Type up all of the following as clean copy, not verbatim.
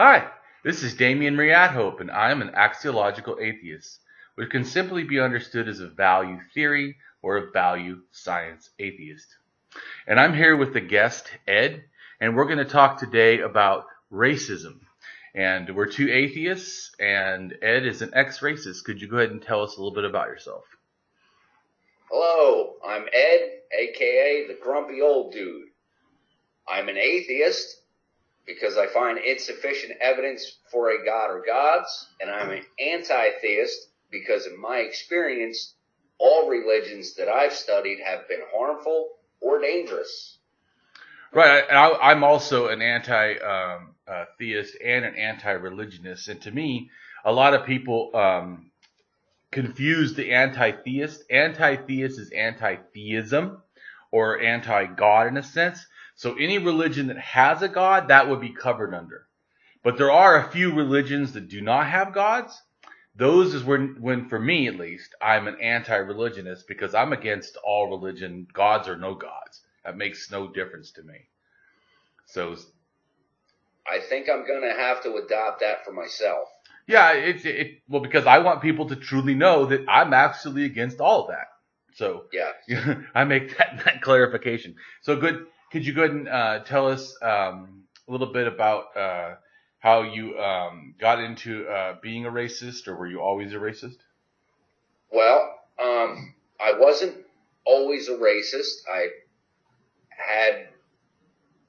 Hi, this is Damien Marie AtHope, and I am an axiological atheist, which can simply be understood as a value theory or a value science atheist. And I'm here with the guest, Ed, and we're going to talk today about racism. And we're two atheists, and Ed is an ex-racist. Could you go ahead and tell us a little bit about yourself? Hello, I'm Ed, aka the grumpy old dude. I'm an atheist because I find insufficient evidence for a god or gods, and I'm an anti-theist because in my experience, all religions that I've studied have been harmful or dangerous. Right, I'm also an anti-theist and an anti-religionist, and to me, a lot of people confuse the anti-theist. Anti-theist is anti-theism or anti-God in a sense. So any religion that has a God, that would be covered under. But there are a few religions that do not have gods. Those is when for me at least, I'm an anti-religionist because I'm against all religion, gods or no gods. That makes no difference to me. So I think I'm going to have to adopt that for myself. Yeah, well, because I want people to truly know that I'm actually against all of that. So yeah, I make that clarification. So good. Could you go ahead and tell us a little bit about how you got into being a racist, or were you always a racist? Well, I wasn't always a racist. I had,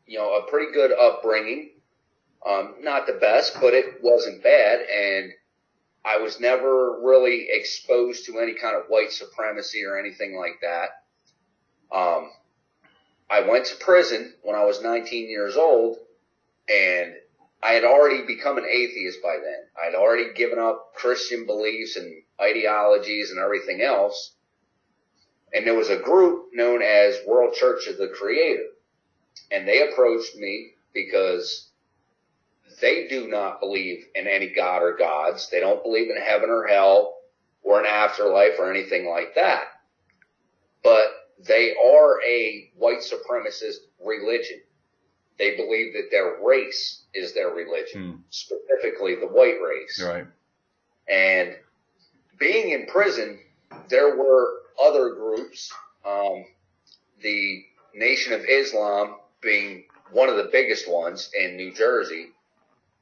a pretty good upbringing. Not the best, but it wasn't bad, and I was never really exposed to any kind of white supremacy or anything like that. I went to prison when I was 19 years old, and I had already become an atheist by then. I'd already given up Christian beliefs and ideologies and everything else, and there was a group known as World Church of the Creator, and they approached me because they do not believe in any god or gods. They don't believe in heaven or hell or an afterlife or anything like that. But they are a white supremacist religion. They believe that their race is their religion, specifically the white race. Right. And being in prison, there were other groups, the Nation of Islam being one of the biggest ones in New Jersey,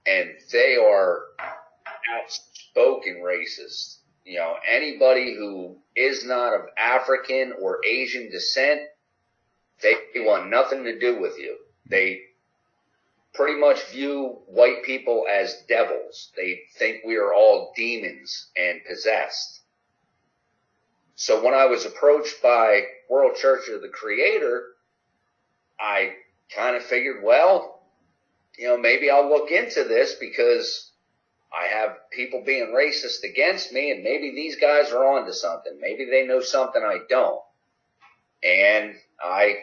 and they are outspoken racist. Anybody who is not of African or Asian descent, they want nothing to do with you. They pretty much view white people as devils. They think we are all demons and possessed. So when I was approached by World Church of the Creator, I kind of figured, well, maybe I'll look into this because I have people being racist against me, and maybe these guys are onto something. Maybe they know something I don't. And I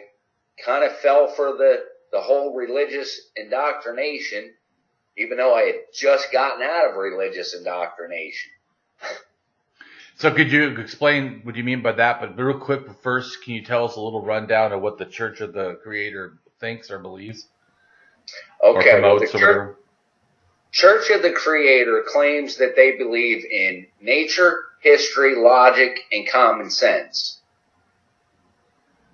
kind of fell for the whole religious indoctrination, even though I had just gotten out of religious indoctrination. So could you explain what you mean by that? But real quick, first, can you tell us a little rundown of what the Church of the Creator thinks or believes? Okay, or promotes or whatever? Church of the Creator claims that they believe in nature, history, logic, and common sense.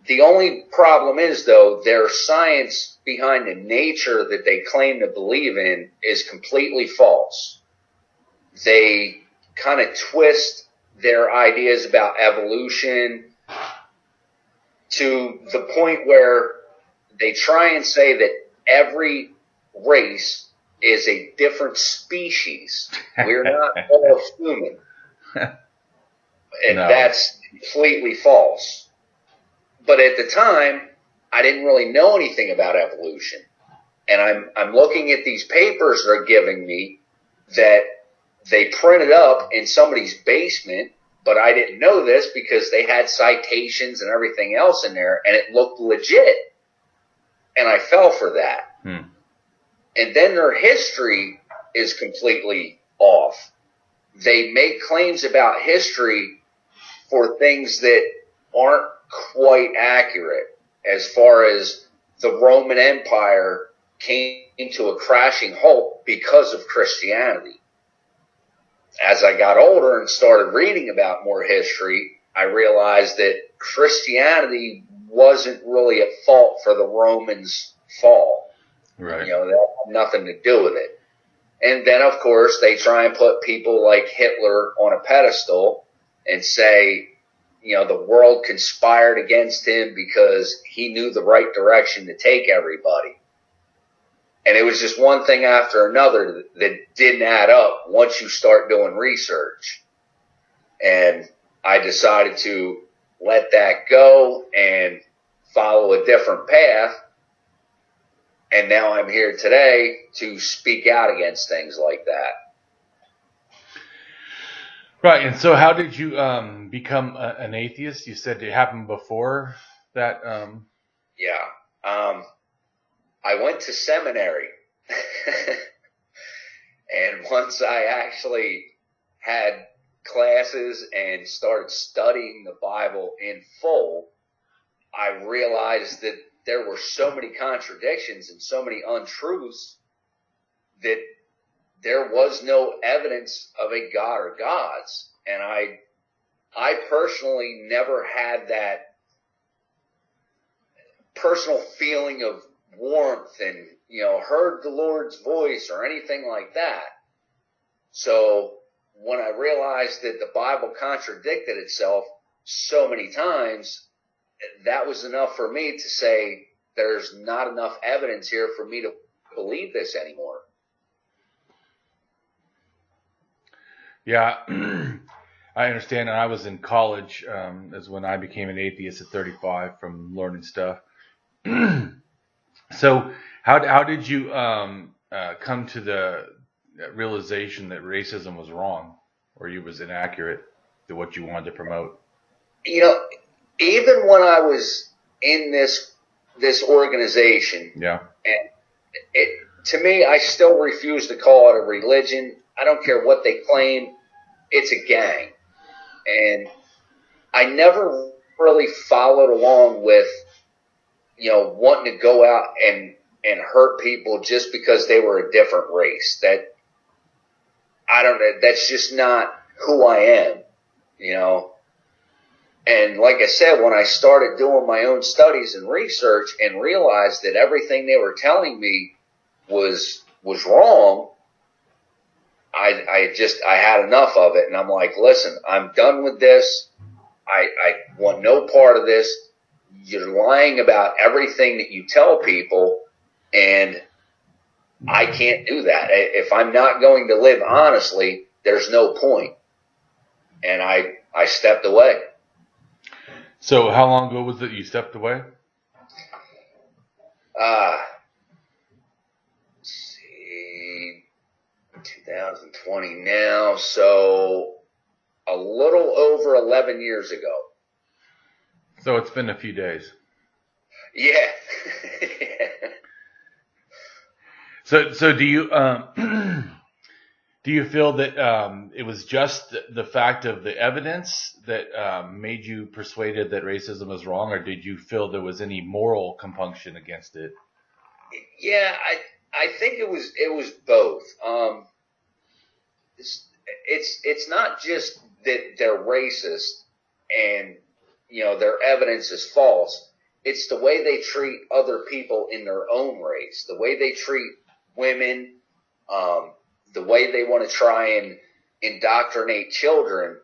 The only problem is, though, their science behind the nature that they claim to believe in is completely false. They kind of twist their ideas about evolution to the point where they try and say that every race is a different species. We're not all human. And that's completely false. But at the time, I didn't really know anything about evolution. And I'm looking at these papers they're giving me that they printed up in somebody's basement, but I didn't know this because they had citations and everything else in there, and it looked legit. And I fell for that. And then their history is completely off. They make claims about history for things that aren't quite accurate, as far as the Roman Empire came to a crashing halt because of Christianity. As I got older and started reading about more history, I realized that Christianity wasn't really at fault for the Romans' fall. Right. That had nothing to do with it. And then, of course, they try and put people like Hitler on a pedestal and say, the world conspired against him because he knew the right direction to take everybody. And it was just one thing after another that didn't add up once you start doing research. And I decided to let that go and follow a different path. And now I'm here today to speak out against things like that. Right. And so how did you become an atheist? You said it happened before that. Yeah. I went to seminary. And once I actually had classes and started studying the Bible in full, I realized that there were so many contradictions and so many untruths that there was no evidence of a God or gods. And I personally never had that personal feeling of warmth and, heard the Lord's voice or anything like that. So when I realized that the Bible contradicted itself so many times, that was enough for me to say there's not enough evidence here for me to believe this anymore. Yeah, I understand. I was in college is when I became an atheist at 35 from learning stuff. So how did you come to the realization that racism was wrong or you was inaccurate to what you wanted to promote? Even when I was in this organization, yeah, and to me, I still refuse to call it a religion. I don't care what they claim. It's a gang. And I never really followed along with, wanting to go out and hurt people just because they were a different race. I don't know. That's just not who I am, And like I said, when I started doing my own studies and research and realized that everything they were telling me was wrong, I had enough of it. And I'm like, listen, I'm done with this. I want no part of this. You're lying about everything that you tell people, and I can't do that. If I'm not going to live honestly, there's no point. And I stepped away. So how long ago was it you stepped away? Let's see, 2020 now, so a little over 11 years ago. So it's been a few days. Yeah. So do you do you feel that it was just the fact of the evidence that made you persuaded that racism is wrong, or did you feel there was any moral compunction against it? Yeah, I think it was both. It's not just that they're racist and their evidence is false. It's the way they treat other people in their own race, the way they treat women, the way they want to try and indoctrinate children.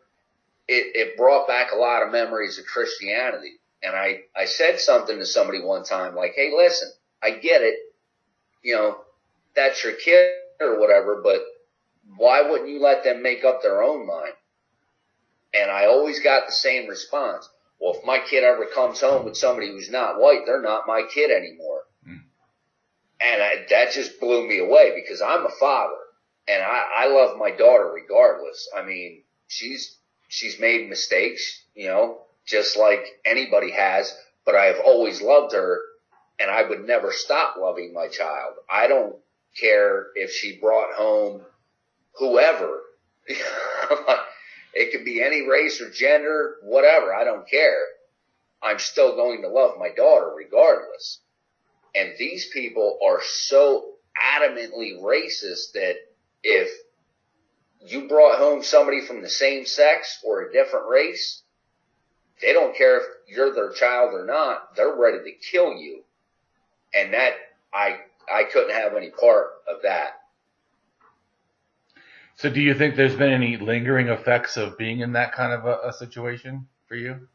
It brought back a lot of memories of Christianity. And I said something to somebody one time like, hey, listen, I get it. That's your kid or whatever, but why wouldn't you let them make up their own mind? And I always got the same response. Well, if my kid ever comes home with somebody who's not white, they're not my kid anymore. Mm. And that just blew me away because I'm a father and I love my daughter regardless. I mean, she's made mistakes, just like anybody has, but I have always loved her and I would never stop loving my child. I don't care if she brought home whoever. It could be any race or gender, whatever. I don't care. I'm still going to love my daughter regardless. And these people are so adamantly racist that if you brought home somebody from the same sex or a different race, they don't care if you're their child or not. They're ready to kill you. And that, I couldn't have any part of that. So do you think there's been any lingering effects of being in that kind of a situation for you?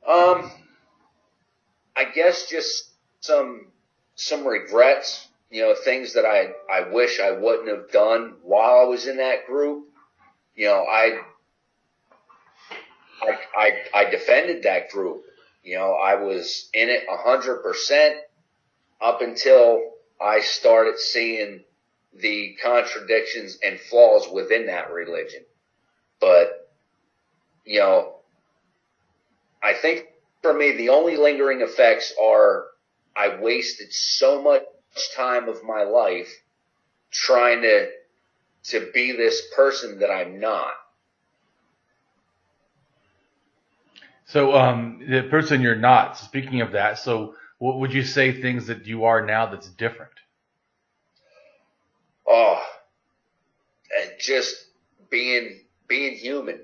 I guess just some regrets, things that I wish I wouldn't have done while I was in that group. I defended that group. I was in it 100% up until I started seeing the contradictions and flaws within that religion. But, I think for me, the only lingering effects are I wasted so much time of my life trying to be this person that I'm not. So the person you're not, speaking of that, so what would you say things that you are now that's different? Oh, just being human,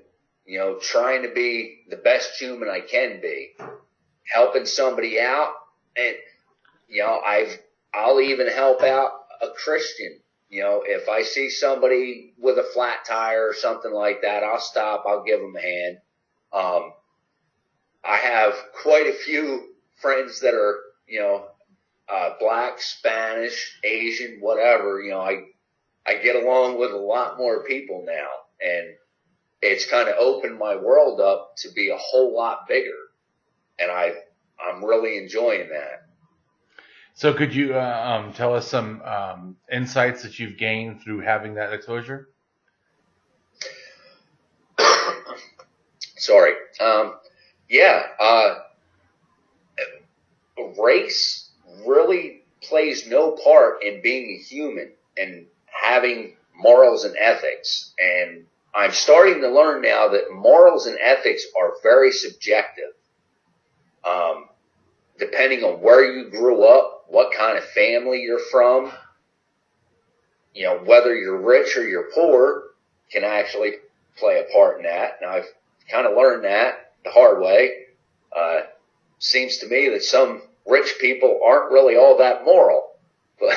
trying to be the best human I can be, helping somebody out. And, I'll even help out a Christian. If I see somebody with a flat tire or something like that, I'll stop, I'll give them a hand. I have quite a few friends that are, black, Spanish, Asian, whatever. I get along with a lot more people now, and it's kind of opened my world up to be a whole lot bigger, and I'm really enjoying that. So could you tell us some insights that you've gained through having that exposure? Sorry. Race really plays no part in being a human and having morals and ethics. And I'm starting to learn now that morals and ethics are very subjective. Depending on where you grew up, what kind of family you're from, whether you're rich or you're poor can actually play a part in that. Now, I've kind of learned that the hard way. Seems to me that some rich people aren't really all that moral, but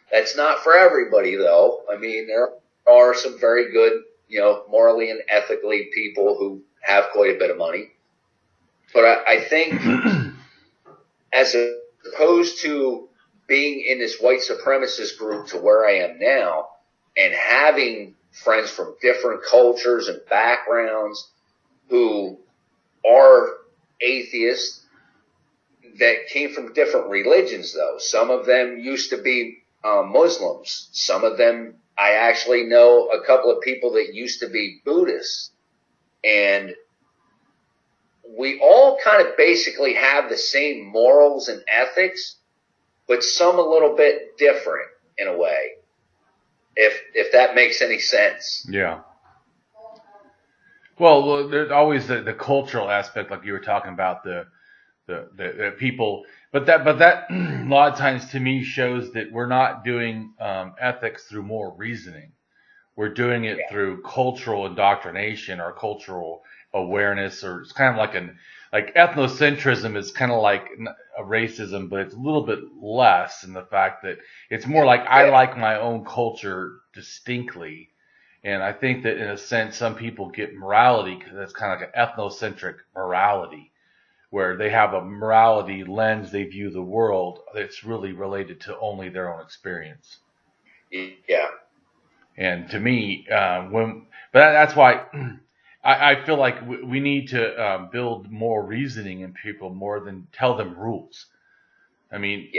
that's not for everybody, though. I mean, there are some very good, morally and ethically people who have quite a bit of money. But I think as opposed to being in this white supremacist group to where I am now and having friends from different cultures and backgrounds who are atheists that came from different religions, though. Some of them used to be Muslims. Some of them, I actually know a couple of people that used to be Buddhists. And we all kind of basically have the same morals and ethics, but some a little bit different in a way, if that makes any sense. Yeah. Well, there's always the cultural aspect, like you were talking about, the people, but that a lot of times to me shows that we're not doing ethics through more reasoning. We're doing it through cultural indoctrination or cultural awareness, or it's kind of like ethnocentrism is kind of like a racism, but it's a little bit less in the fact that it's more like I like my own culture distinctly. And I think that in a sense, some people get morality because it's kind of like an ethnocentric morality, where they have a morality lens they view the world that's really related to only their own experience. Yeah. And to me, that's why I feel like we need to build more reasoning in people more than tell them rules. I mean,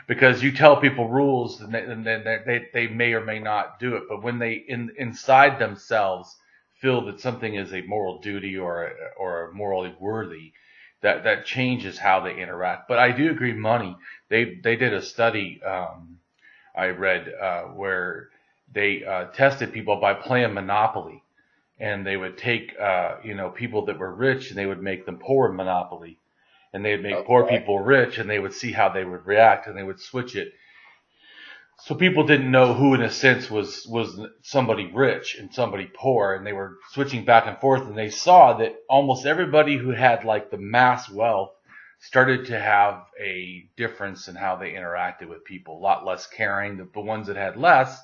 because you tell people rules, and they may or may not do it. But when they inside themselves feel that something is a moral duty or morally worthy, that changes how they interact. But I do agree, money. They did a study I read where they tested people by playing Monopoly, and they would take people that were rich and they would make them poor in Monopoly. And they'd make poor people rich, and they would see how they would react, and they would switch it. So people didn't know who, in a sense, was somebody rich and somebody poor, and they were switching back and forth, and they saw that almost everybody who had like the mass wealth started to have a difference in how they interacted with people, a lot less caring. The ones that had less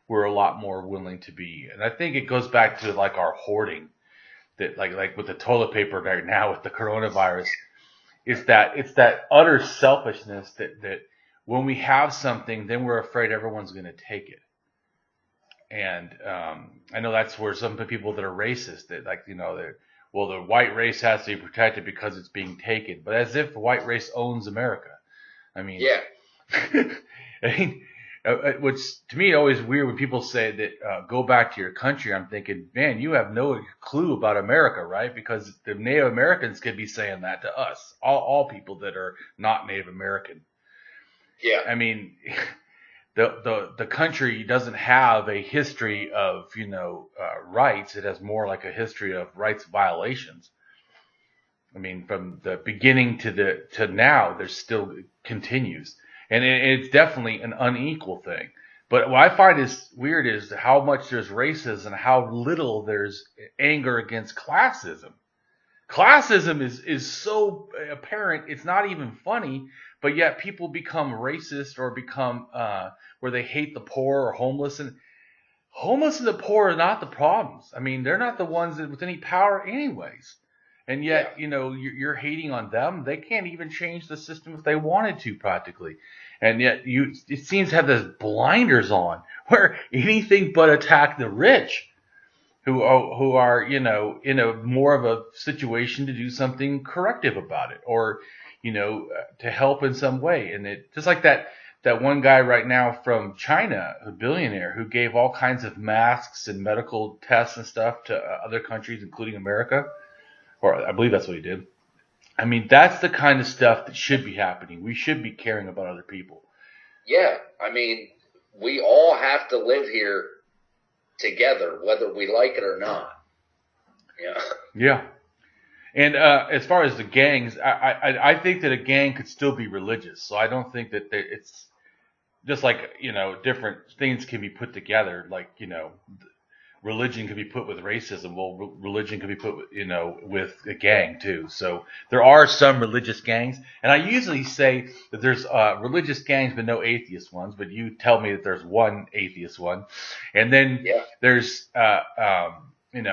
were a lot more willing to be. And I think it goes back to like our hoarding, that like with the toilet paper right now with the coronavirus, it's that utter selfishness that when we have something, then we're afraid everyone's going to take it. And I know that's where some people that are racist, that like, well, the white race has to be protected because it's being taken, but as if the white race owns America. I mean, Yeah. I mean, what's to me always weird when people say that go back to your country. I'm thinking, man, you have no clue about America, right? Because the Native Americans could be saying that to us, all people that are not Native American. Yeah. I mean, the country doesn't have a history of rights. It has more like a history of rights violations. I mean, from the beginning to now, there's still continues, and it's definitely an unequal thing. But what I find is weird is how much there's racism and how little there's anger against classism. Classism is so apparent, it's not even funny, but yet people become racist or become where they hate the poor or homeless. And homeless and the poor are not the problems. I mean, they're not the ones with any power anyways. And yet, you're hating on them. They can't even change the system if they wanted to, practically. And yet it seems to have this blinders on where anything but attack the rich, who are, in a more of a situation to do something corrective about it, or, to help in some way. And it just like that one guy right now from China, a billionaire, who gave all kinds of masks and medical tests and stuff to other countries, including America, or I believe that's what he did. I mean, that's the kind of stuff that should be happening. We should be caring about other people. Yeah. I mean, we all have to live here together, whether we like it or not. Yeah. Yeah. And as far as the gangs, I think that a gang could still be religious. So I don't think that it's just like, different things can be put together. Like, religion could be put with racism. Well, religion could be put, with a gang too. So there are some religious gangs. And I usually say that there's religious gangs, but no atheist ones. But you tell me that there's one atheist one. And then there's, in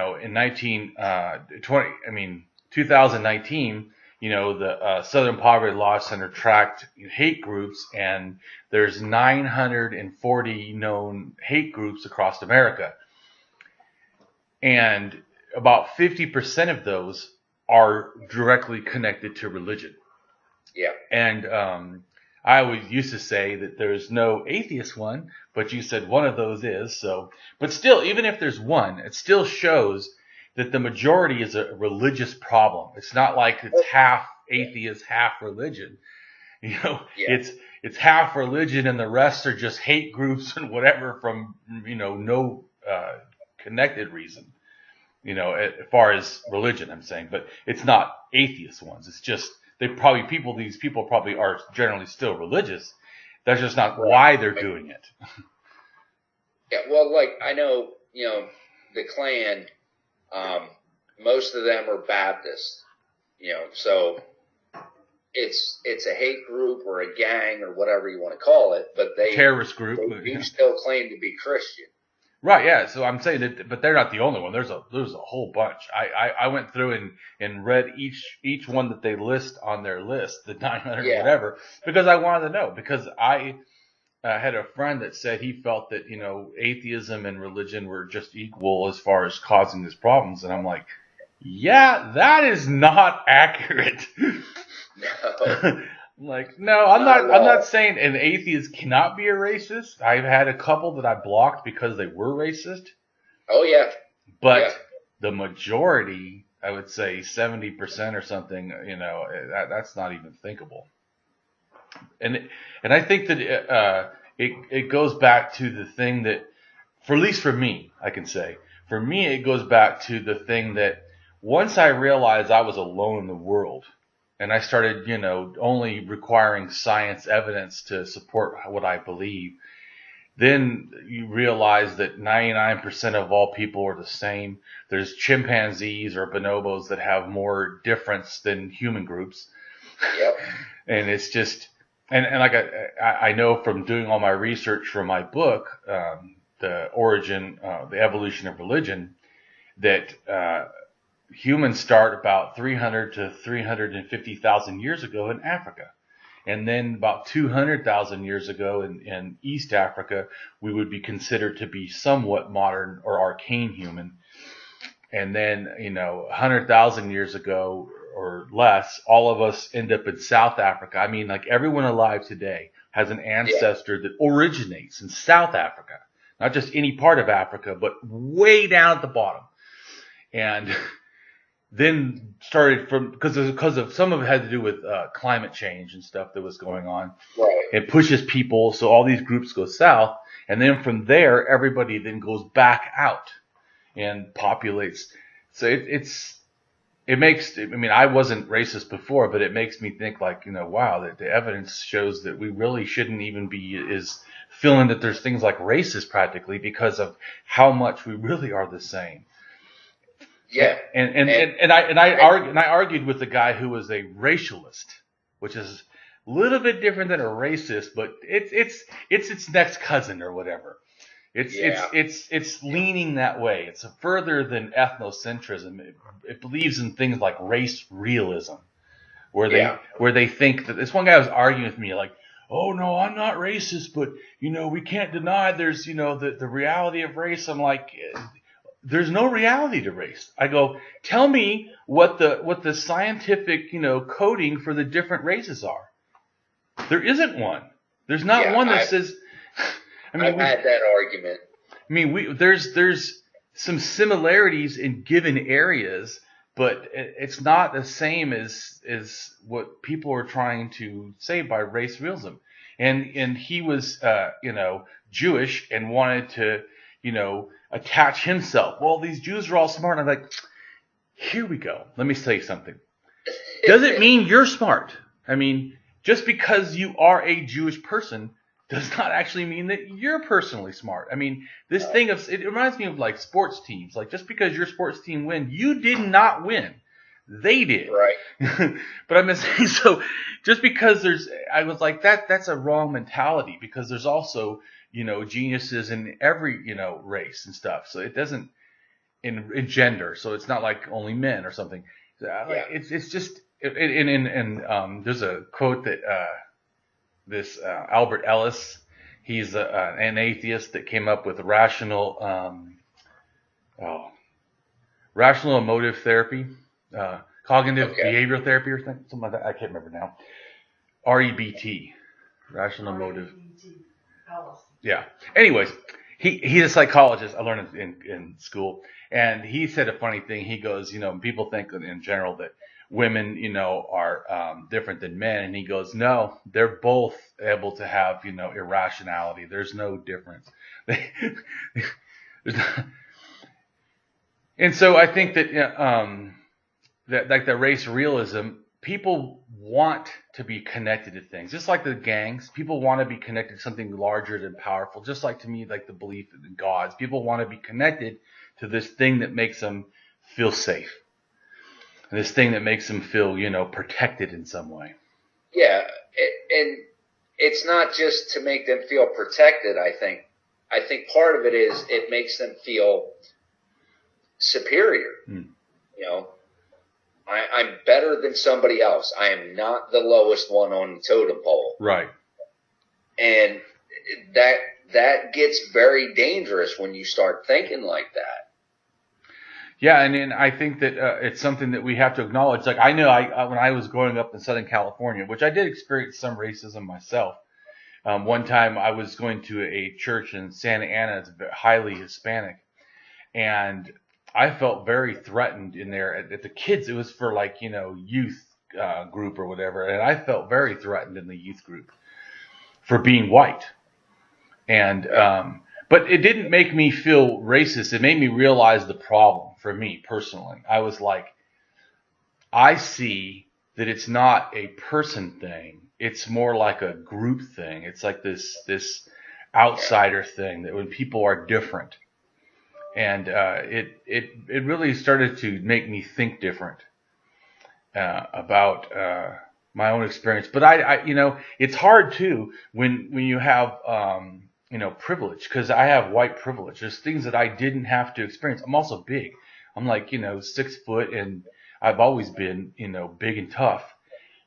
2019, the Southern Poverty Law Center tracked hate groups, and there's 940 known hate groups across America. And about 50% of those are directly connected to religion. Yeah. And I always used to say that there's no atheist one, but you said one of those is. So, but still, even if there's one, it still shows that the majority is a religious problem. It's not like it's half atheist, half religion. It's half religion and the rest are just hate groups and whatever from, no connected reason, as far as religion, I'm saying. But it's not atheist ones. It's just these people probably are generally still religious. That's just not why they're doing it. Yeah, well, like I know, the Klan, most of them are Baptist, so it's a hate group or a gang or whatever you want to call it, but terrorist group. They still claim to be Christian. Right, yeah. So I'm saying that, but they're not the only one. There's a whole bunch. I went through and read each one that they list on their list, the 900 or whatever, because I wanted to know. Because I had a friend that said he felt that atheism and religion were just equal as far as causing these problems, and I'm like, yeah, that is not accurate. No. No, I'm not saying an atheist cannot be a racist. I've had a couple that I blocked because they were racist. Oh yeah. But the majority, I would say 70% or something, that's not even thinkable. And I think that it goes back to the thing that, at least for me, I can say, for me it goes back to the thing that once I realized I was alone in the world, and I started, only requiring science evidence to support what I believe, then you realize that 99% of all people are the same. There's chimpanzees or bonobos that have more difference than human groups. Yep. And it's just, and like I know from doing all my research for my book, the evolution of religion, that humans start about 300 to 350,000 years ago in Africa. And then about 200,000 years ago in East Africa, we would be considered to be somewhat modern or arcane human. And then, 100,000 years ago or less, all of us end up in South Africa. I mean, like everyone alive today has an ancestor that originates in South Africa, not just any part of Africa, but way down at the bottom. And then started because of some of it had to do with climate change and stuff that was going on. Right. It pushes people, so all these groups go south, and then from there, everybody then goes back out and populates. So it makes. I mean, I wasn't racist before, but it makes me think like, wow, that the evidence shows that we really shouldn't even be feeling that there's things like racist practically because of how much we really are the same. Yeah, and I argued with the guy who was a racialist, which is a little bit different than a racist, but it's its next cousin or whatever. It's leaning that way. It's further than ethnocentrism. It believes in things like race realism, where they think that this one guy was arguing with me like, oh no, I'm not racist, but we can't deny there's the reality of race. I'm like, there's no reality to race. I go, tell me what the scientific, coding for the different races are. There isn't one. There's not one that says. I mean, I've had that argument. I mean, there's some similarities in given areas, but it's not the same as what people are trying to say by race realism. And he was, Jewish and wanted to, attach himself. Well, these Jews are all smart. And I'm like, here we go. Let me say something. Doesn't mean you're smart. I mean, just because you are a Jewish person does not actually mean that you're personally smart. I mean, this thing it reminds me of like sports teams. Like just because your sports team win, you did not win. They did. Right. But I'm saying, so just because I was like, that's a wrong mentality because there's also, geniuses in every, race and stuff. So it doesn't in gender. So it's not like only men or something. It's just, and there's a quote that, this Albert Ellis, he's an atheist that came up with rational emotive therapy, cognitive behavioral therapy or something like that. I can't remember now. REBT, rational emotive. Yeah. Anyways, he's a psychologist. I learned in school, and he said a funny thing. He goes, people think in general that women, are different than men. And he goes, no, they're both able to have, irrationality. There's no difference. And so I think that, that like the race realism, people want to be connected to things. Just like the gangs, people want to be connected to something larger than powerful. Just like to me, like the belief in gods. People want to be connected to this thing that makes them feel safe. This thing that makes them feel, protected in some way. Yeah, and it's not just to make them feel protected, I think. I think part of it is it makes them feel superior. I'm better than somebody else. I am not the lowest one on the totem pole. Right. And that gets very dangerous when you start thinking like that. Yeah, and I think that it's something that we have to acknowledge. Like I know when I was growing up in Southern California, which I did experience some racism myself. One time I was going to a church in Santa Ana, it's highly Hispanic, and I felt very threatened in there at the kids. It was for like, youth group or whatever, and I felt very threatened in the youth group for being white. And but it didn't make me feel racist. It made me realize the problem for me personally. I was like, I see that it's not a person thing. It's more like a group thing. It's like this outsider thing, that when people are different. And it really started to make me think different about my own experience. But I it's hard too when you have privilege, because I have white privilege. There's things that I didn't have to experience. I'm also big. I'm like 6 foot, and I've always been big and tough.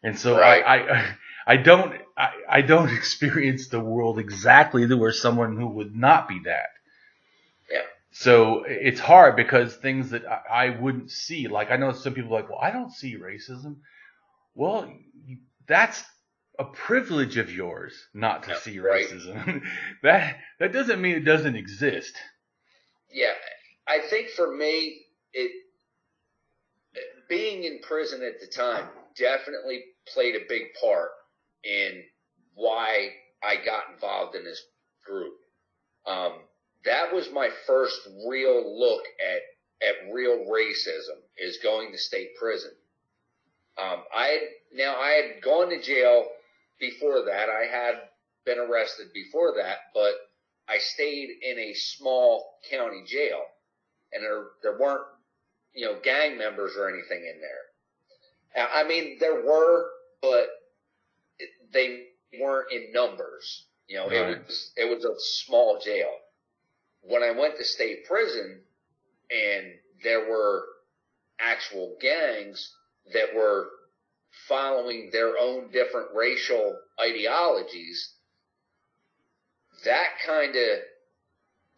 And so Right. I don't experience the world exactly the way someone who would not be that. Yeah. So it's hard, because things that I wouldn't see, like I know some people are like, well, I don't see racism. Well, that's a privilege of yours not to see Right. racism. that doesn't mean it doesn't exist. Yeah. I think for me, being in prison at the time definitely played a big part in why I got involved in this group. That was my first real look at real racism, is going to state prison. I had gone to jail before that. I had been arrested before that, but I stayed in a small county jail, and there weren't gang members or anything in there. I mean, there were, but they weren't in numbers. Right. It was a small jail. When I went to state prison, and there were actual gangs that were following their own different racial ideologies, that kind of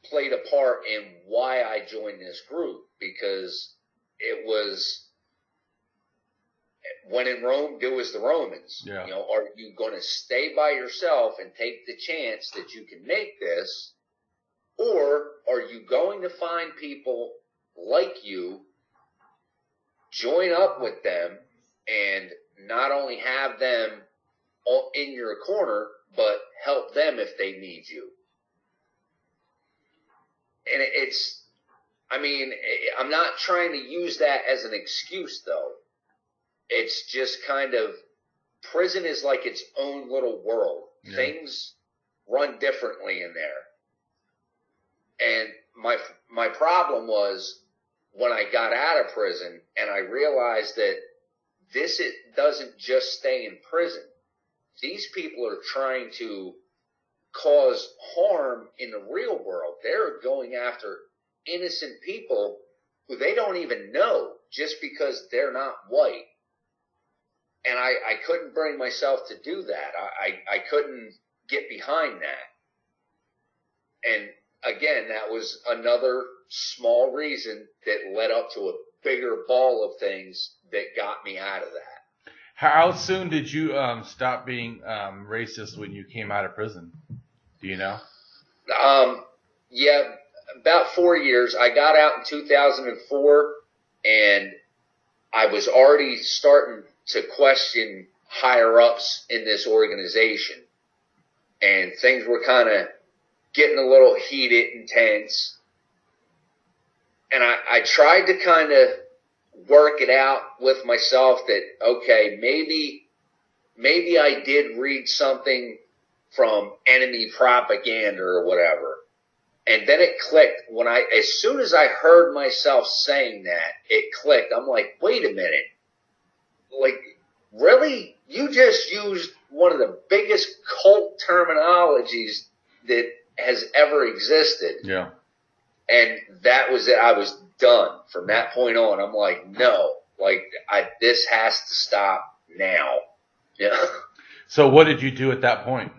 played a part in why I joined this group, because it was, when in Rome, do as the Romans. Yeah. Are you going to stay by yourself and take the chance that you can make this, or are you going to find people like you, join up with them, and not only have them in your corner, but help them if they need you? And I'm not trying to use that as an excuse, though. It's just kind of, prison is like its own little world. Yeah. Things run differently in there. And my problem was, when I got out of prison and I realized that it doesn't just stay in prison. These people are trying to cause harm in the real world. They're going after innocent people who they don't even know, just because they're not white. And I couldn't bring myself to do that. I couldn't get behind that. And again, that was another small reason that led up to a bigger ball of things that got me out of that. How soon did you stop being racist when you came out of prison? Do you know? Yeah, about 4 years. I got out in 2004, and I was already starting to question higher ups in this organization, and things were kind of getting a little heated and tense. And I tried to kind of work it out with myself that, okay, maybe I did read something from enemy propaganda or whatever. And then it clicked as soon as I heard myself saying that, it clicked. I'm like, wait a minute. Like, really? You just used one of the biggest cult terminologies that has ever existed. Yeah. And that was it. I was done from that point on. I'm like, no, this has to stop now. Yeah. So what did you do at that point?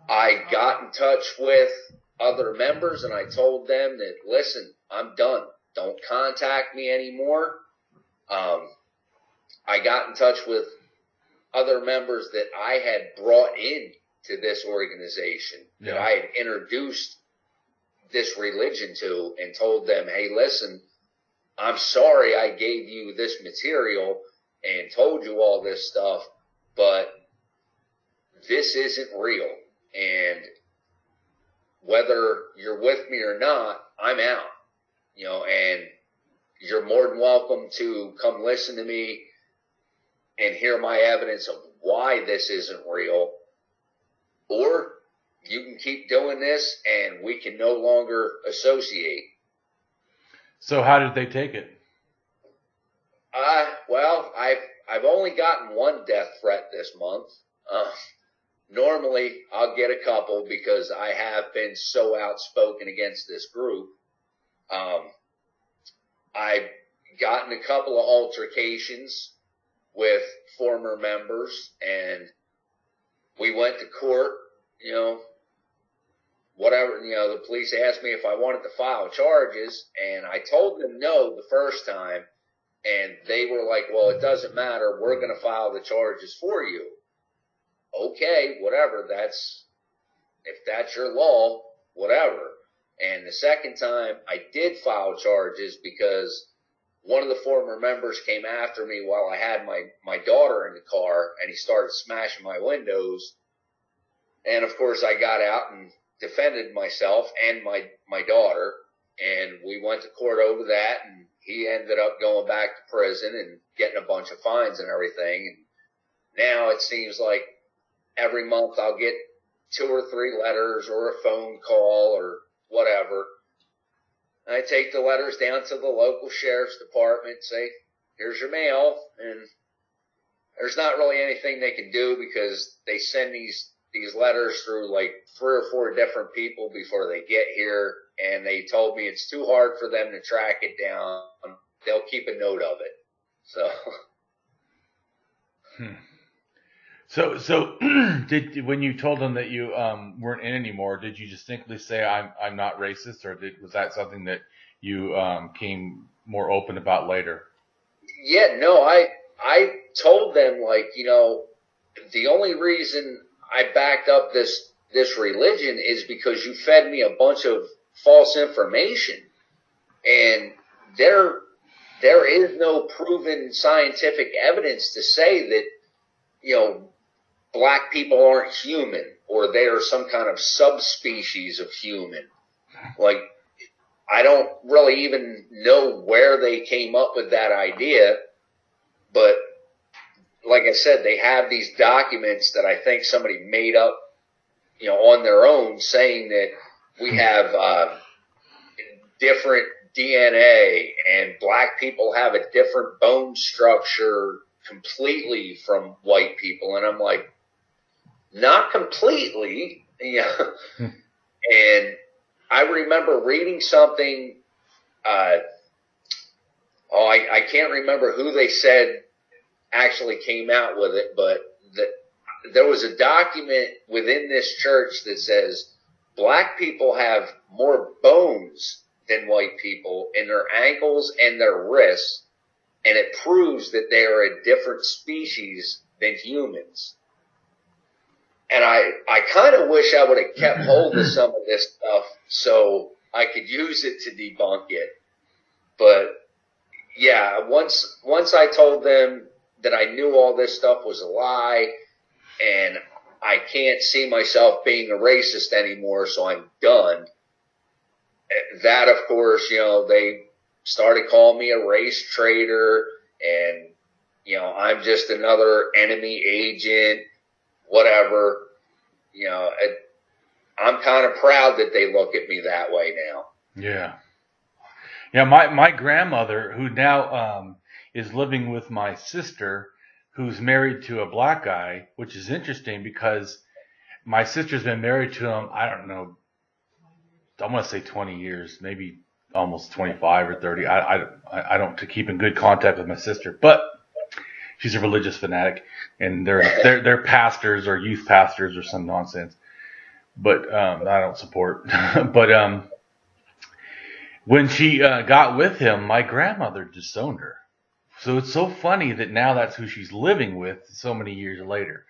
I got in touch with other members, and I told them that, listen, I'm done. Don't contact me anymore. I got in touch with other members that I had brought in to this organization, that I had introduced this religion to, and told them, hey, listen, I'm sorry I gave you this material and told you all this stuff, but this isn't real. And whether you're with me or not, I'm out. And you're more than welcome to come listen to me and hear my evidence of why this isn't real, or you can keep doing this, and we can no longer associate. So how did they take it? Well, I've only gotten one death threat this month. Normally, I'll get a couple because I have been so outspoken against this group. I've gotten a couple of altercations with former members, and we went to court, whatever, the police asked me if I wanted to file charges, and I told them no the first time, and they were like, well, it doesn't matter, we're going to file the charges for you. Okay, whatever, if that's your law, whatever. And the second time, I did file charges because one of the former members came after me while I had my daughter in the car, and he started smashing my windows. And of course, I got out and defended myself and my daughter, and we went to court over that, and he ended up going back to prison and getting a bunch of fines and everything. And now it seems like every month I'll get 2 or 3 letters or a phone call or whatever. I take the letters down to the local sheriff's department, say, here's your mail, and there's not really anything they can do because they send these letters through like 3 or 4 different people before they get here, and they told me it's too hard for them to track it down. They'll keep a note of it. So. So when you told them that you weren't in anymore, did you distinctly say I'm not racist, or was that something that you came more open about later? Yeah, no, I told them, like, the only reason I backed up this religion is because you fed me a bunch of false information, and there is no proven scientific evidence to say that black people aren't human, or they are some kind of subspecies of human. Like, I don't really even know where they came up with that idea, but like I said, they have these documents that I think somebody made up, on their own, saying that we have different DNA and black people have a different bone structure completely from white people. And I'm like, not completely, And I remember reading something, I can't remember who they said actually came out with it, but there was a document within this church that says black people have more bones than white people in their ankles and their wrists, and it proves that they are a different species than humans. And I kind of wish I would have kept hold of some of this stuff so I could use it to debunk it. But yeah, once I told them that I knew all this stuff was a lie and I can't see myself being a racist anymore, so I'm done. That, of course, they started calling me a race traitor, and, I'm just another enemy agent, whatever. I'm kind of proud that they look at me that way now. Yeah. Yeah, my grandmother, who now is living with my sister, who's married to a black guy, which is interesting because my sister's been married to him, I don't know, I'm going to say 20 years, maybe almost 25 or 30. I don't to keep in good contact with my sister, but she's a religious fanatic, and they're pastors or youth pastors or some nonsense. But I don't support. But when she got with him, my grandmother disowned her. So it's so funny that now that's who she's living with so many years later.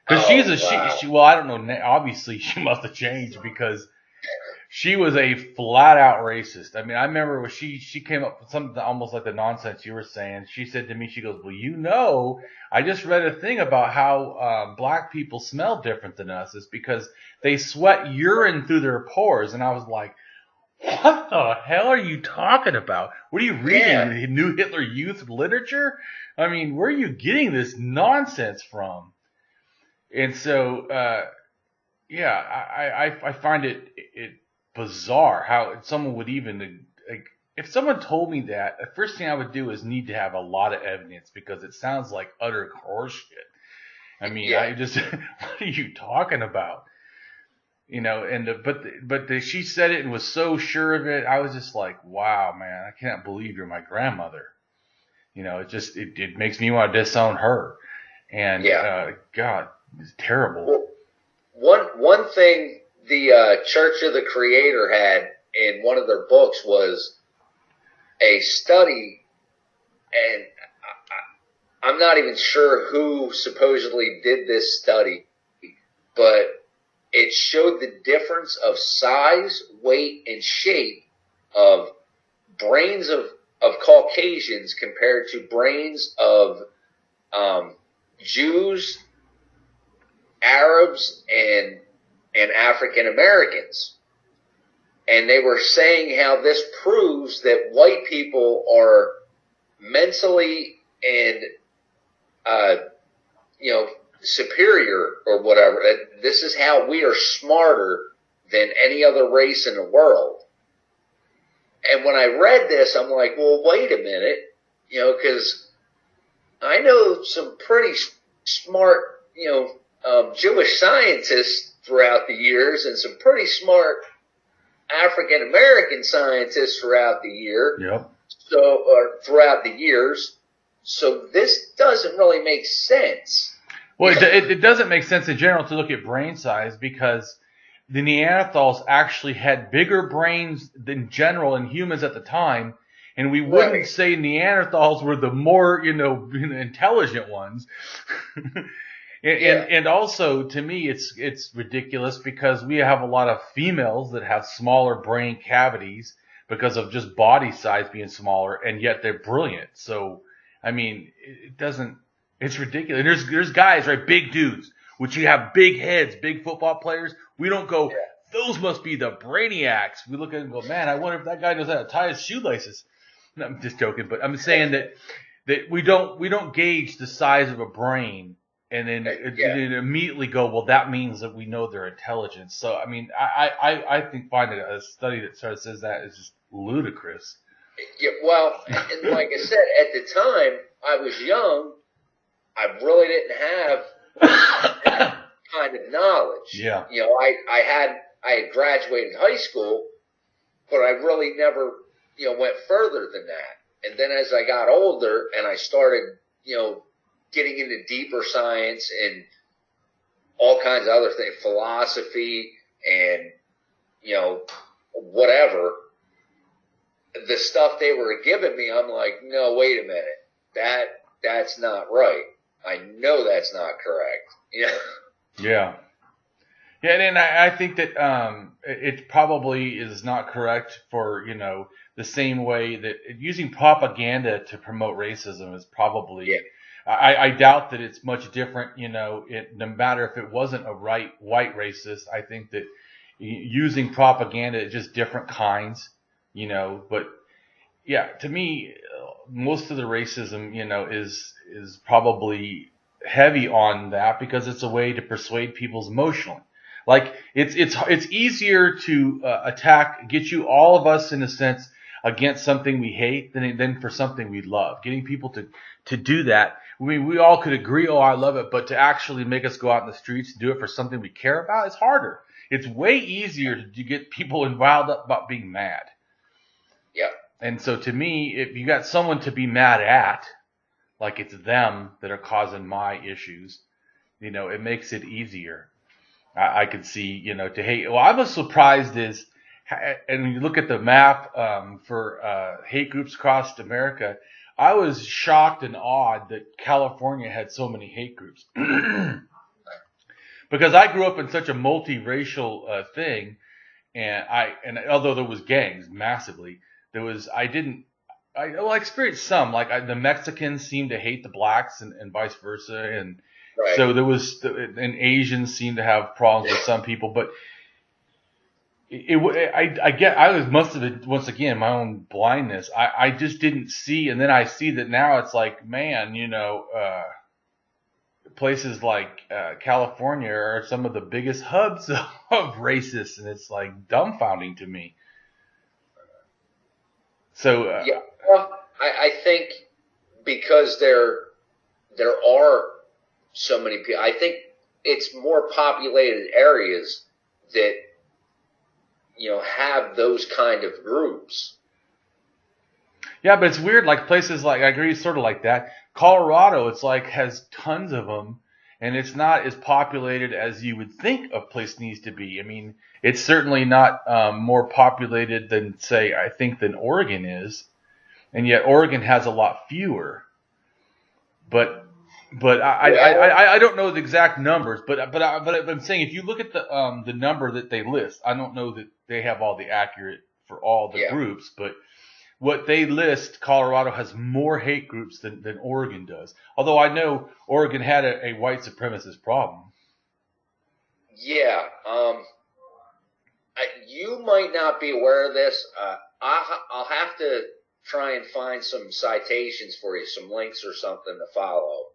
Because well, I don't know. Obviously, she must have changed because she was a flat out racist. I mean, I remember when she came up with something almost like the nonsense you were saying. She said to me, she goes, well, I just read a thing about how black people smell different than us. It's because they sweat urine through their pores. And I was like, what the hell are you talking about? What are you reading? Yeah. New Hitler Youth literature? I mean, where are you getting this nonsense from? And so yeah, I find it bizarre how someone would even, like, if someone told me that, the first thing I would do is need to have a lot of evidence, because it sounds like utter horseshit. I mean, Yeah. what are you talking about? And she said it and was so sure of it. I was just like, wow, man, I can't believe you're my grandmother. It makes me want to disown her. And God, it's terrible. Well, one thing the Church of the Creator had in one of their books was a study, and I'm not even sure who supposedly did this study, but it showed the difference of size, weight, and shape of brains of Caucasians compared to brains of Jews, Arabs, and African Americans. And they were saying how this proves that white people are mentally and superior or whatever. This is how we are smarter than any other race in the world. And when I read this, I'm like, well, wait a minute, because I know some pretty smart, Jewish scientists throughout the years, and some pretty smart African American scientists throughout the year. Yep. Throughout the years. So this doesn't really make sense. Well, it doesn't make sense in general to look at brain size, because the Neanderthals actually had bigger brains than general in humans at the time, and we wouldn't say Neanderthals were the more, intelligent ones. And also, to me, it's ridiculous, because we have a lot of females that have smaller brain cavities because of just body size being smaller, and yet they're brilliant. So, I mean, it's ridiculous. There's guys, right, big dudes, which you have big heads, big football players. We don't go, those must be the brainiacs. We look at them and go, man, I wonder if that guy knows how to tie his shoelaces. No, I'm just joking, but I'm saying that we don't gauge the size of a brain and then immediately go, well, that means that we know their intelligence. So, I mean, I find it a study that sort of says that is just ludicrous. Yeah, well, and like I said, at the time I was young, I really didn't have that kind of knowledge. Yeah. I had graduated high school, but I really never, went further than that. And then as I got older and I started, getting into deeper science and all kinds of other things, philosophy and, whatever, the stuff they were giving me, I'm like, no, wait a minute. That's not right. I know that's not correct. Yeah. Yeah, and I think that it probably is not correct for, the same way that using propaganda to promote racism is probably... Yeah. I doubt that it's much different, no matter if it wasn't a white racist. I think that using propaganda is just different kinds, but yeah, to me, most of the racism, is probably heavy on that, because it's a way to persuade people emotionally. Like it's easier to get you, all of us in a sense, against something we hate than for something we love. Getting people to do that. I mean, we all could agree, oh, I love it, but to actually make us go out in the streets and do it for something we care about, it's harder. It's way easier to get people riled up about being mad. Yeah. And so to me, if you got someone to be mad at, like it's them that are causing my issues, it makes it easier. I could see, to hate. Well, I was surprised and when you look at the map for hate groups across America, I was shocked and awed that California had so many hate groups. Because I grew up in such a multiracial thing, and although there was gangs massively, I experienced some, like the Mexicans seemed to hate the blacks and vice versa, and right. So and Asians seemed to have problems with some people, but I must have been, once again, my own blindness. I just didn't see, and then I see that now it's like, man, places like California are some of the biggest hubs of racists, and it's like dumbfounding to me. So yeah, well, I think because there are so many people, I think it's more populated areas that have those kind of groups. Yeah, but it's weird. Like places like, I agree, sort of like that. Colorado, it's like has tons of them, and it's not as populated as you would think a place needs to be. I mean, it's certainly not more populated than, say, I think than Oregon is, and yet Oregon has a lot fewer. But I don't know the exact numbers. But I'm saying if you look at the number that they list, I don't know that they have all the accurate for all the groups, but what they list, Colorado has more hate groups than Oregon does. Although I know Oregon had a white supremacist problem. Yeah. You might not be aware of this. I'll have to try and find some citations for you, some links or something to follow.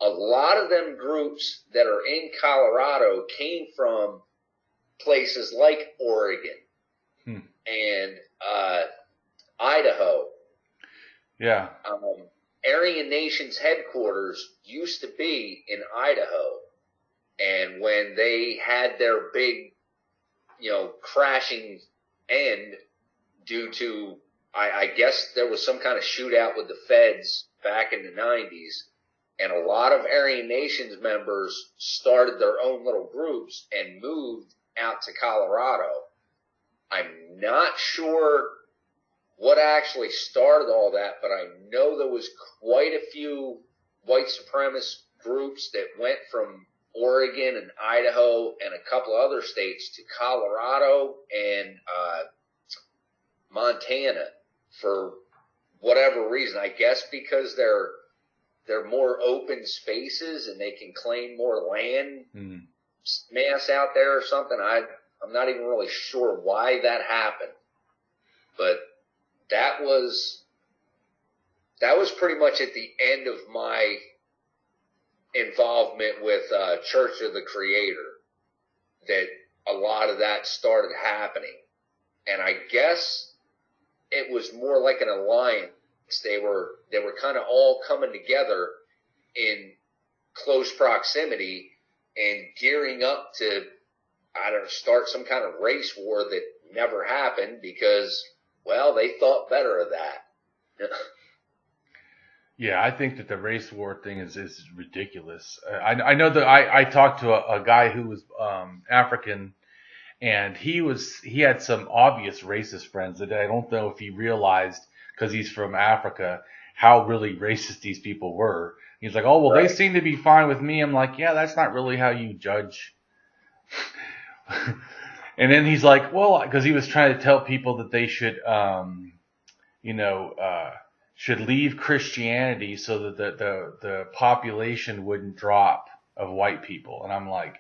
A lot of them groups that are in Colorado came from places like Oregon and Idaho. Yeah. Aryan Nation's headquarters used to be in Idaho. And when they had their big, crashing end due to, I guess there was some kind of shootout with the feds back in the 90s. And a lot of Aryan Nations members started their own little groups and moved out to Colorado. I'm not sure what actually started all that, but I know there was quite a few white supremacist groups that went from Oregon and Idaho and a couple other states to Colorado and Montana for whatever reason. I guess because they're more open spaces and they can claim more land mass out there or something. I'm not even really sure why that happened, but that was pretty much at the end of my involvement with Church of the Creator that a lot of that started happening. And I guess it was more like an alliance. They were kind of all coming together in close proximity and gearing up to, start some kind of race war that never happened because, well, they thought better of that. Yeah, I think that the race war thing is ridiculous. I know that I talked to a guy who was African, and he had some obvious racist friends that I don't know if he realized, because he's from Africa, how really racist these people were. He's like, oh, well, They seem to be fine with me. I'm like, yeah, that's not really how you judge. And then he's like, well, because he was trying to tell people that they should, should leave Christianity so that the population wouldn't drop of white people. And I'm like,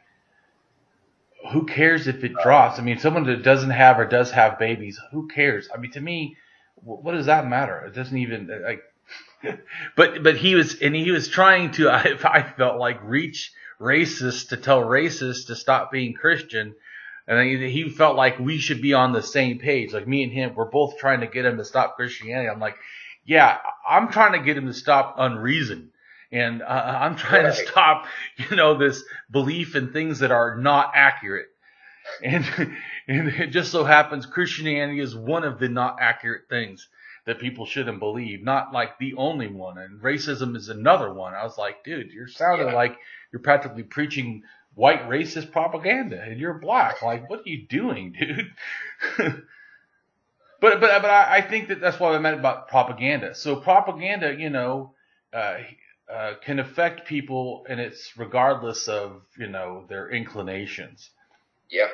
who cares if it drops? I mean, someone that doesn't have or does have babies, who cares? I mean, to me, what does that matter? It doesn't even like. But he was trying to, I felt like, reach racists to tell racists to stop being Christian. And then he felt like we should be on the same page. Like me and him, we're both trying to get him to stop Christianity. I'm like, yeah, I'm trying to get him to stop unreason. And I'm trying to stop, this belief in things that are not accurate. And it just so happens Christianity is one of the not accurate things that people shouldn't believe. Not like the only one. And racism is another one. I was like, dude, you're sounding like you're practically preaching white racist propaganda, and you're black. Like, what are you doing, dude? But I think that's what I meant about propaganda. So propaganda, can affect people, and it's regardless of their inclinations. Yeah.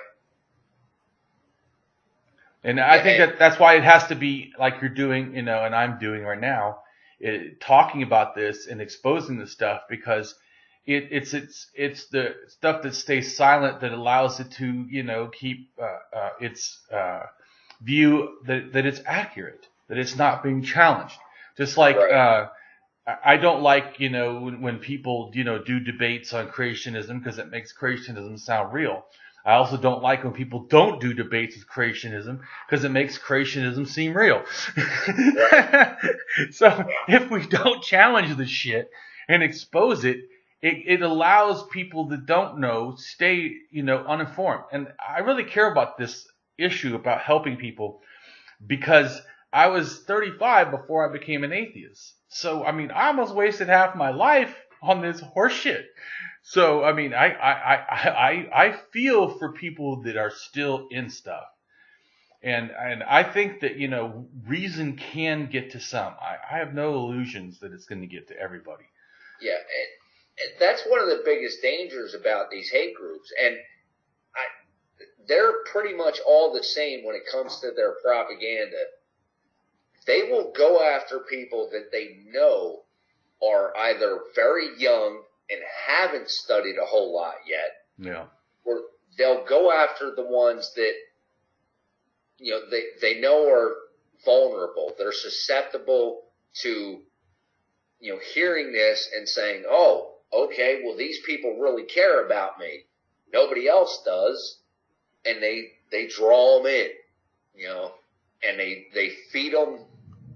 And I think that's why it has to be like you're doing, and I'm doing right now, talking about this and exposing the stuff, because it's the stuff that stays silent that allows it to, keep its view that it's accurate, that it's not being challenged. Just like I don't like, when people, do debates on creationism because it makes creationism sound real. I also don't like when people don't do debates with creationism because it makes creationism seem real. So if we don't challenge the shit and expose it, it allows people that don't know stay, uninformed. And I really care about this issue about helping people because I was 35 before I became an atheist. So, I almost wasted half my life on this horse shit. So, I feel for people that are still in stuff. And I think that, reason can get to some. I have no illusions that it's going to get to everybody. Yeah, and that's one of the biggest dangers about these hate groups. And they're pretty much all the same when it comes to their propaganda. They will go after people that they know are either very young and haven't studied a whole lot yet. Yeah. Or they'll go after the ones that, they know are vulnerable. They're susceptible to, hearing this and saying, oh, okay, well, these people really care about me. Nobody else does. And they draw them in, and they feed them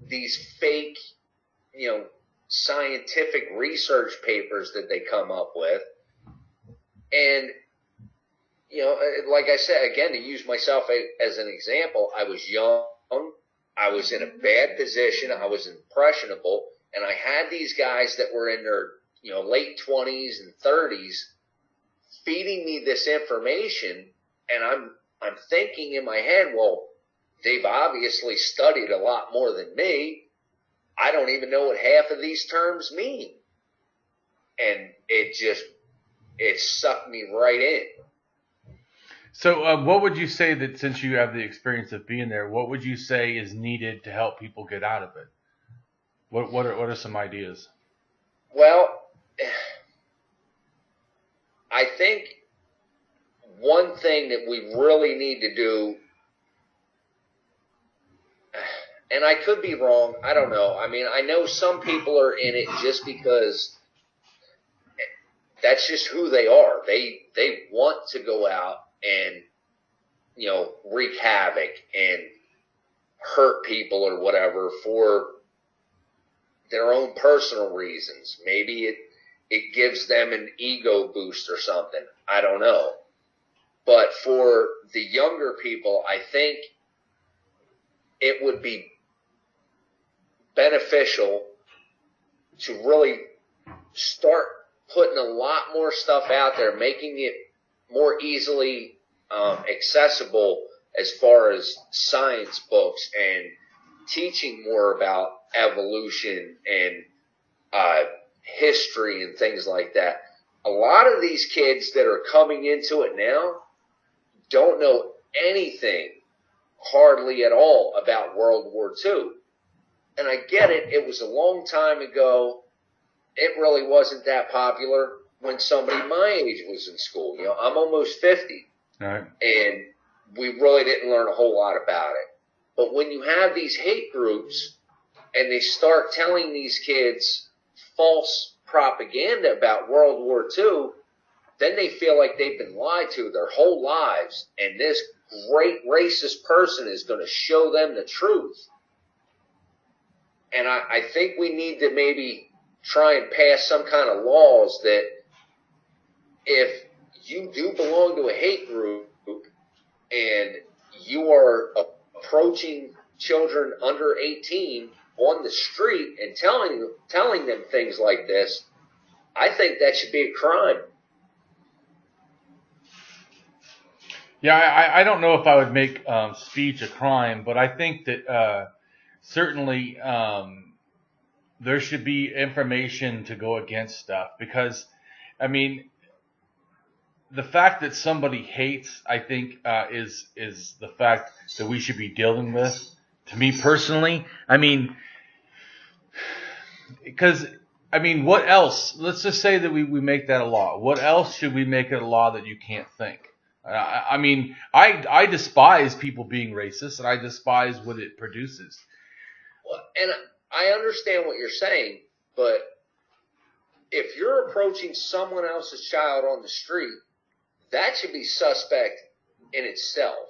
these fake, scientific research papers that they come up with. And, like I said, again, to use myself as an example, I was young, I was in a bad position, I was impressionable, and I had these guys that were in their, late 20s and 30s feeding me this information, and I'm thinking in my head, well, they've obviously studied a lot more than me. I don't even know what half of these terms mean. And it sucked me right in. So what would you say that, since you have the experience of being there, what would you say is needed to help people get out of it? What are some ideas? Well, I think one thing that we really need to do, and I could be wrong, I don't know. I know some people are in it just because that's just who they are. They want to go out and, wreak havoc and hurt people or whatever for their own personal reasons. Maybe it gives them an ego boost or something. I don't know. But for the younger people, I think it would be beneficial to really start putting a lot more stuff out there, making it more easily accessible as far as science books and teaching more about evolution and history and things like that. A lot of these kids that are coming into it now don't know anything hardly at all about World War II. And I get it. It was a long time ago. It really wasn't that popular when somebody my age was in school. I'm almost 50. All right. And we really didn't learn a whole lot about it. But when you have these hate groups and they start telling these kids false propaganda about World War II, then they feel like they've been lied to their whole lives, and this great racist person is going to show them the truth. And I think we need to maybe try and pass some kind of laws that if you do belong to a hate group and you are approaching children under 18 on the street and telling them things like this, I think that should be a crime. Yeah, I don't know if I would make speech a crime, but I think that certainly there should be information to go against stuff, because, the fact that somebody hates, I think, is the fact that we should be dealing with. To me personally, because, what else? Let's just say that we make that a law. What else should we make it a law that you can't think? I despise people being racist, and I despise what it produces. Well, and I understand what you're saying, but if you're approaching someone else's child on the street, that should be suspect in itself.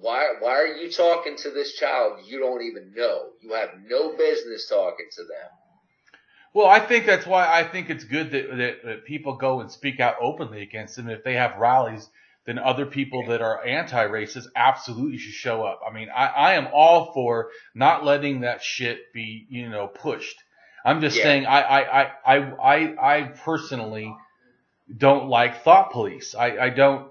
Why are you talking to this child you don't even know? You have no business talking to them. Well, I think that's why I think it's good that people go and speak out openly against them. If they have rallies, then other people that are anti-racist absolutely should show up. I mean, I am all for not letting that shit be, pushed. I'm just saying I personally don't like thought police. I don't.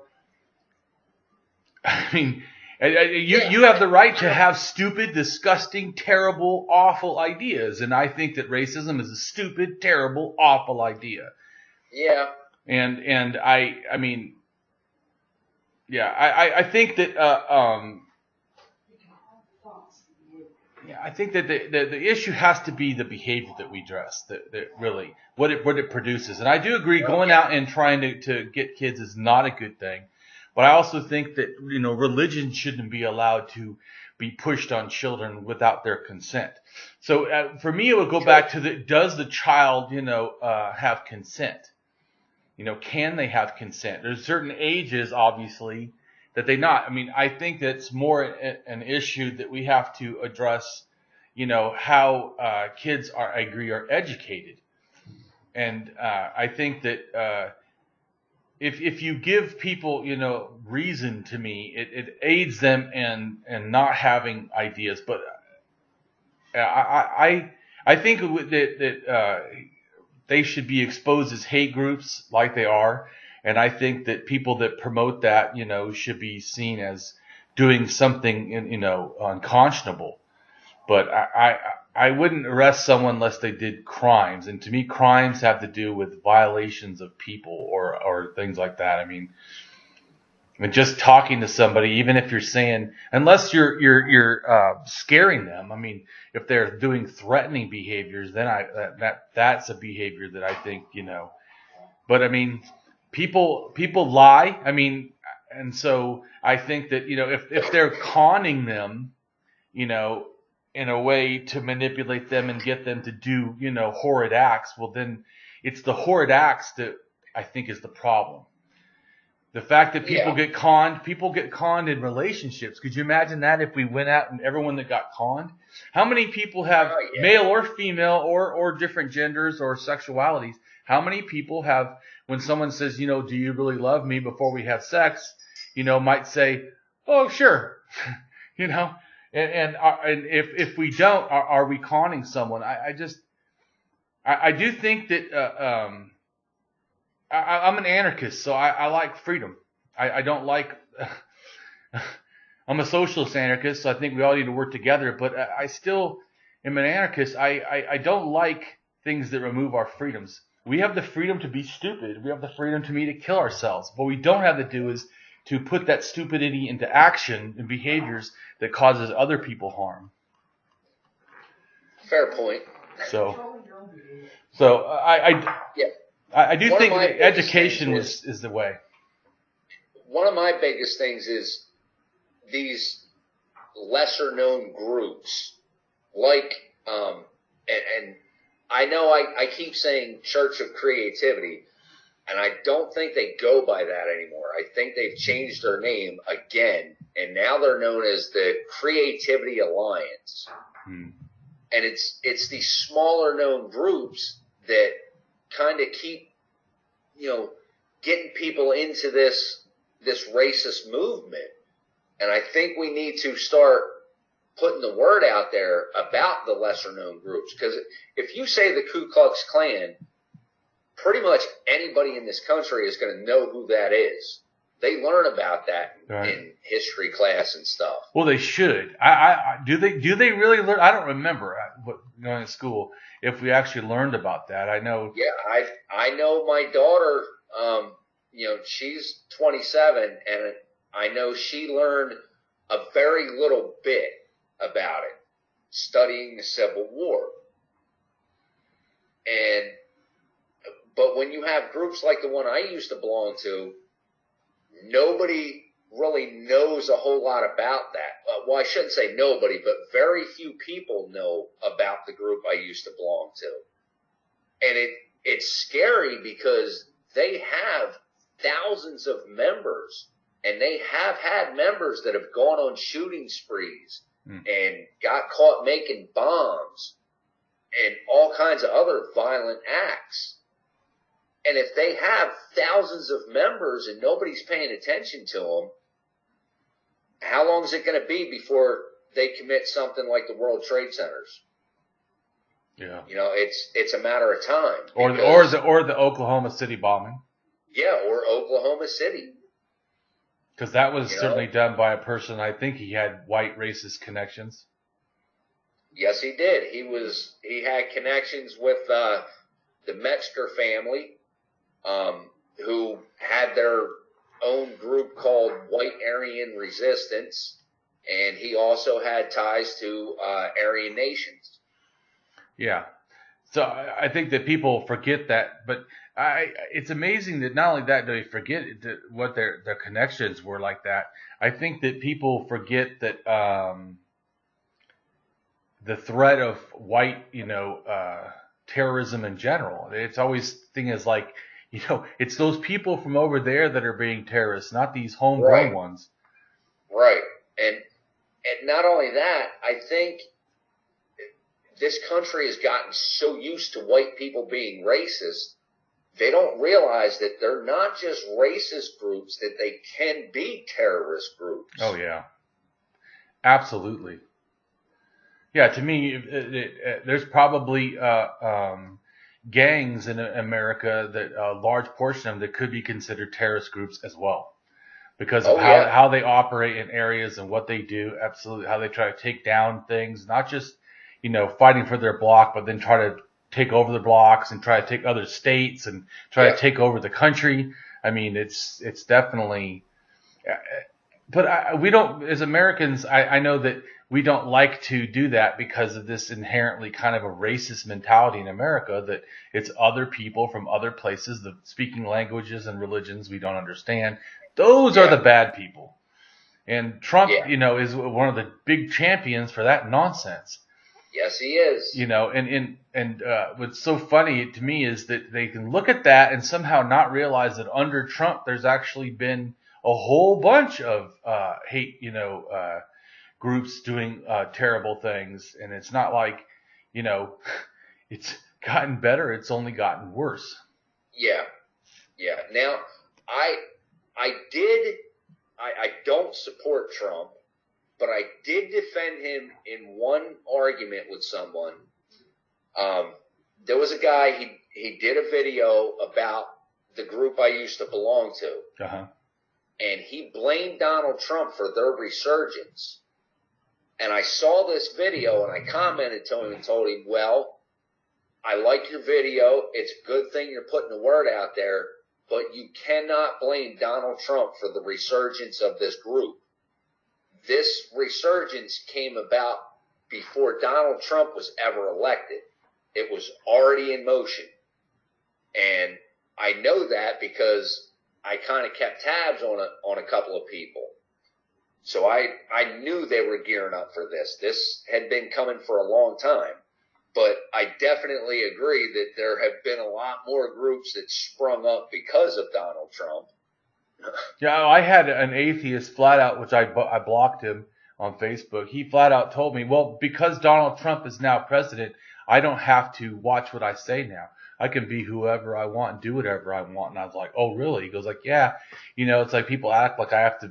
I mean, you have the right to have stupid, disgusting, terrible, awful ideas, and I think that racism is a stupid, terrible, awful idea. Yeah. And I mean, yeah, I think that I think that the issue has to be the behavior that we address, that really what it produces. And I do agree, going out and trying to get kids is not a good thing. But I also think that, religion shouldn't be allowed to be pushed on children without their consent. So for me, it would go back to does the child, have consent? Can they have consent? There's certain ages, obviously, that they not. I mean, I think that's more an issue that we have to address, how kids are educated. And I think that if you give people, reason, to me, it aids them in not having ideas. But I think that they should be exposed as hate groups like they are. And I think that people that promote that, should be seen as doing something, unconscionable. But I wouldn't arrest someone unless they did crimes. And to me, crimes have to do with violations of people or things like that. I mean, just talking to somebody, even if you're saying, unless you're scaring them. I mean, if they're doing threatening behaviors, then that's a behavior that I think, But I mean, people lie. I mean, and so I think that, if they're conning them, in a way to manipulate them and get them to do, horrid acts, well, then it's the horrid acts that I think is the problem. The fact that people get conned in relationships. Could you imagine that if we went out and everyone that got conned? How many people have, male or female or different genders or sexualities, how many people have, when someone says, do you really love me before we have sex, might say, oh, sure, And if we don't, are we conning someone? I do think that I'm an anarchist, so I like freedom. I don't like. I'm a socialist anarchist, so I think we all need to work together. But I still am an anarchist. I don't like things that remove our freedoms. We have the freedom to be stupid. We have the freedom to kill ourselves. What we don't have to do is to put that stupidity into action and behaviors that causes other people harm. Fair point. So I do think that education is the way. One of my biggest things is these lesser known groups, like, and I know I keep saying Church of Creativity, and I don't think they go by that anymore. I think they've changed their name again, and now they're known as the Creativity Alliance. And it's these smaller known groups that kind of keep, getting people into this racist movement. And I think we need to start putting the word out there about the lesser known groups. Because if you say the Ku Klux Klan, pretty much anybody in this country is going to know who that is. They learn about that in history class and stuff. Well, they should. Do they really learn? I don't remember going to school if we actually learned about that. I know. Yeah, I know my daughter. She's 27, and I know she learned a very little bit about it, studying the Civil War. But when you have groups like the one I used to belong to, nobody really knows a whole lot about that. Well, I shouldn't say nobody, but very few people know about the group I used to belong to. And it's scary because they have thousands of members, and they have had members that have gone on shooting sprees and got caught making bombs and all kinds of other violent acts. And if they have thousands of members and nobody's paying attention to them, how long is it going to be before they commit something like the World Trade Centers? Yeah. You know, it's a matter of time. Or the Oklahoma City bombing. Yeah, or Oklahoma City. Because that was certainly done by a person, I think he had white racist connections. Yes, he did. He had connections with the Metzger family, who had their own group called White Aryan Resistance, and he also had ties to Aryan nations. Yeah. So I think that people forget that, but it's amazing that not only that do they forget what their connections were like that. I think that people forget that the threat of white, terrorism in general. It's always thing is like, it's those people from over there that are being terrorists, not these homegrown ones. Right. And not only that, I think this country has gotten so used to white people being racist, they don't realize that they're not just racist groups, that they can be terrorist groups. Oh, yeah. Absolutely. Yeah, to me, there's probably gangs in America that a large portion of them that could be considered terrorist groups as well, because of how they operate in areas and what they do. Absolutely, how they try to take down things, not just fighting for their block, but then try to take over the blocks and try to take other states and try to take over the country. I mean, it's definitely. But we don't, as Americans, I know that we don't like to do that because of this inherently kind of a racist mentality in America, that it's other people from other places, the speaking languages and religions we don't understand. Those are the bad people. And Trump, is one of the big champions for that nonsense. Yes, he is. And what's so funny to me is that they can look at that and somehow not realize that under Trump there's actually been a whole bunch of hate, groups doing terrible things, and it's not like, it's gotten better. It's only gotten worse. Yeah. Now, I don't support Trump, but I did defend him in one argument with someone. There was a guy, he did a video about the group I used to belong to. Uh-huh. And he blamed Donald Trump for their resurgence. And I saw this video and I commented to him and told him, well, I like your video. It's a good thing you're putting the word out there, but you cannot blame Donald Trump for the resurgence of this group. This resurgence came about before Donald Trump was ever elected. It was already in motion. And I know that because I kind of kept tabs on a couple of people. So I knew they were gearing up for this. This had been coming for a long time. But I definitely agree that there have been a lot more groups that sprung up because of Donald Trump. Yeah, I had an atheist flat out, which I blocked him on Facebook. He flat out told me, well, because Donald Trump is now president, I don't have to watch what I say now. I can be whoever I want and do whatever I want. And I was like, oh, really? He goes like, yeah. It's like people act like I have to,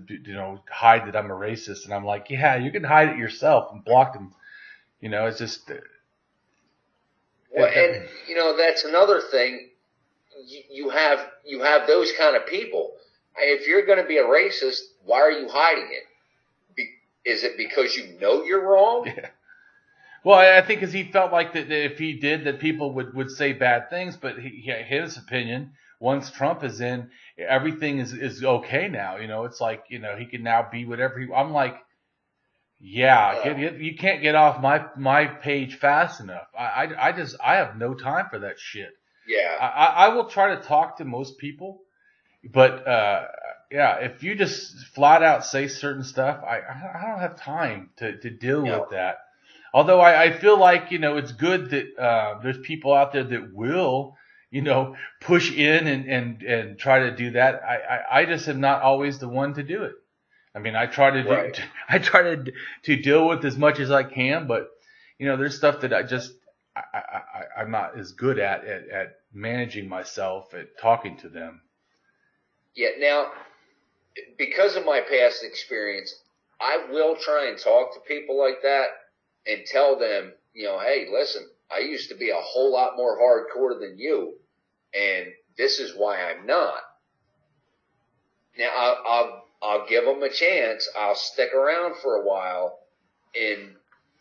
hide that I'm a racist. And I'm like, yeah, you can hide it yourself, and blocked him. It's just. Well, and, that's another thing. You have those kind of people. If you're going to be a racist, why are you hiding it? Is it because you know you're wrong? Yeah. Well, I think because he felt like that if he did, that people would say bad things. But his opinion, once Trump is in, everything is okay now. It's like, he can now be whatever I'm like, you can't get off my page fast enough. I have no time for that shit. Yeah. I will try to talk to most people, but if you just flat out say certain stuff, I don't have time to deal with that. Although I feel like, it's good that there's people out there that will, push in and try to do that. I just am not always the one to do it. I mean, I try to deal with as much as I can, but there's stuff that I'm not as good at managing myself, at talking to them. Yeah. Now, because of my past experience, I will try and talk to people like that and tell them, hey, listen, I used to be a whole lot more hardcore than you, and this is why I'm not. Now, I'll give them a chance. I'll stick around for a while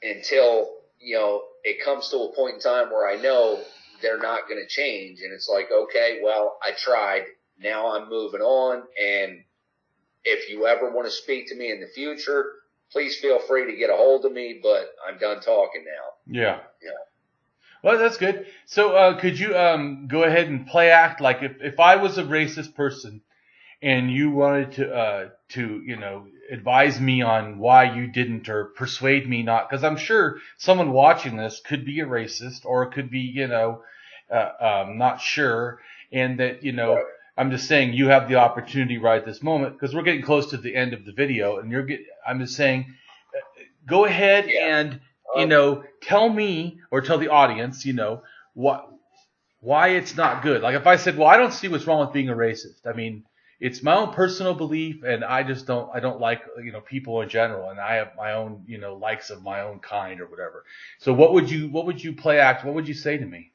until, it comes to a point in time where I know they're not going to change. And it's like, okay, well, I tried. Now I'm moving on. And if you ever want to speak to me in the future, please feel free to get a hold of me, but I'm done talking now. Yeah. Well, that's good. So could you go ahead and play act like if I was a racist person and you wanted to advise me on why you didn't, or persuade me not, because I'm sure someone watching this could be a racist, or it could be, not sure, and that, Right. I'm just saying you have the opportunity right at this moment, because we're getting close to the end of the video, and I'm just saying, go ahead and, tell me, or tell the audience, why it's not good. Like if I said, well, I don't see what's wrong with being a racist. I mean, it's my own personal belief, and I don't like, people in general, and I have my own, likes of my own kind or whatever. So what would you play act? What would you say to me?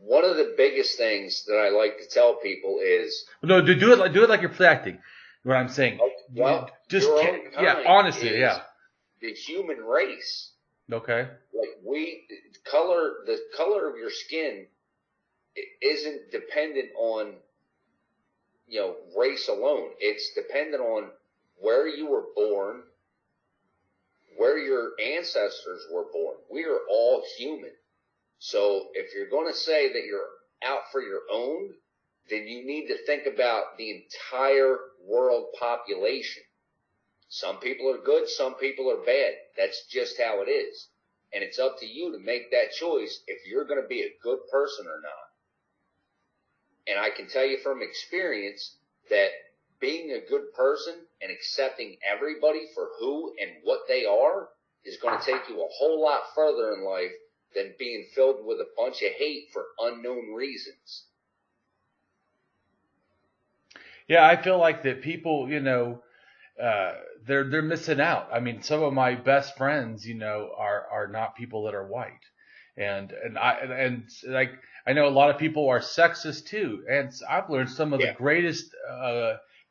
One of the biggest things that I like to tell people is, No, do it like you're play acting. What I'm saying. Well, just your own kind honestly, is the human race. Okay. Like the color of your skin isn't dependent on, race alone. It's dependent on where you were born, where your ancestors were born. We are all human. So if you're going to say that you're out for your own, then you need to think about the entire world population. Some people are good, some people are bad. That's just how it is. And it's up to you to make that choice if you're going to be a good person or not. And I can tell you from experience that being a good person and accepting everybody for who and what they are is going to take you a whole lot further in life than being filled with a bunch of hate for unknown reasons. Yeah, I feel like that people, they're missing out. I mean, some of my best friends, are not people that are white, and I know a lot of people are sexist too, and I've learned some of the greatest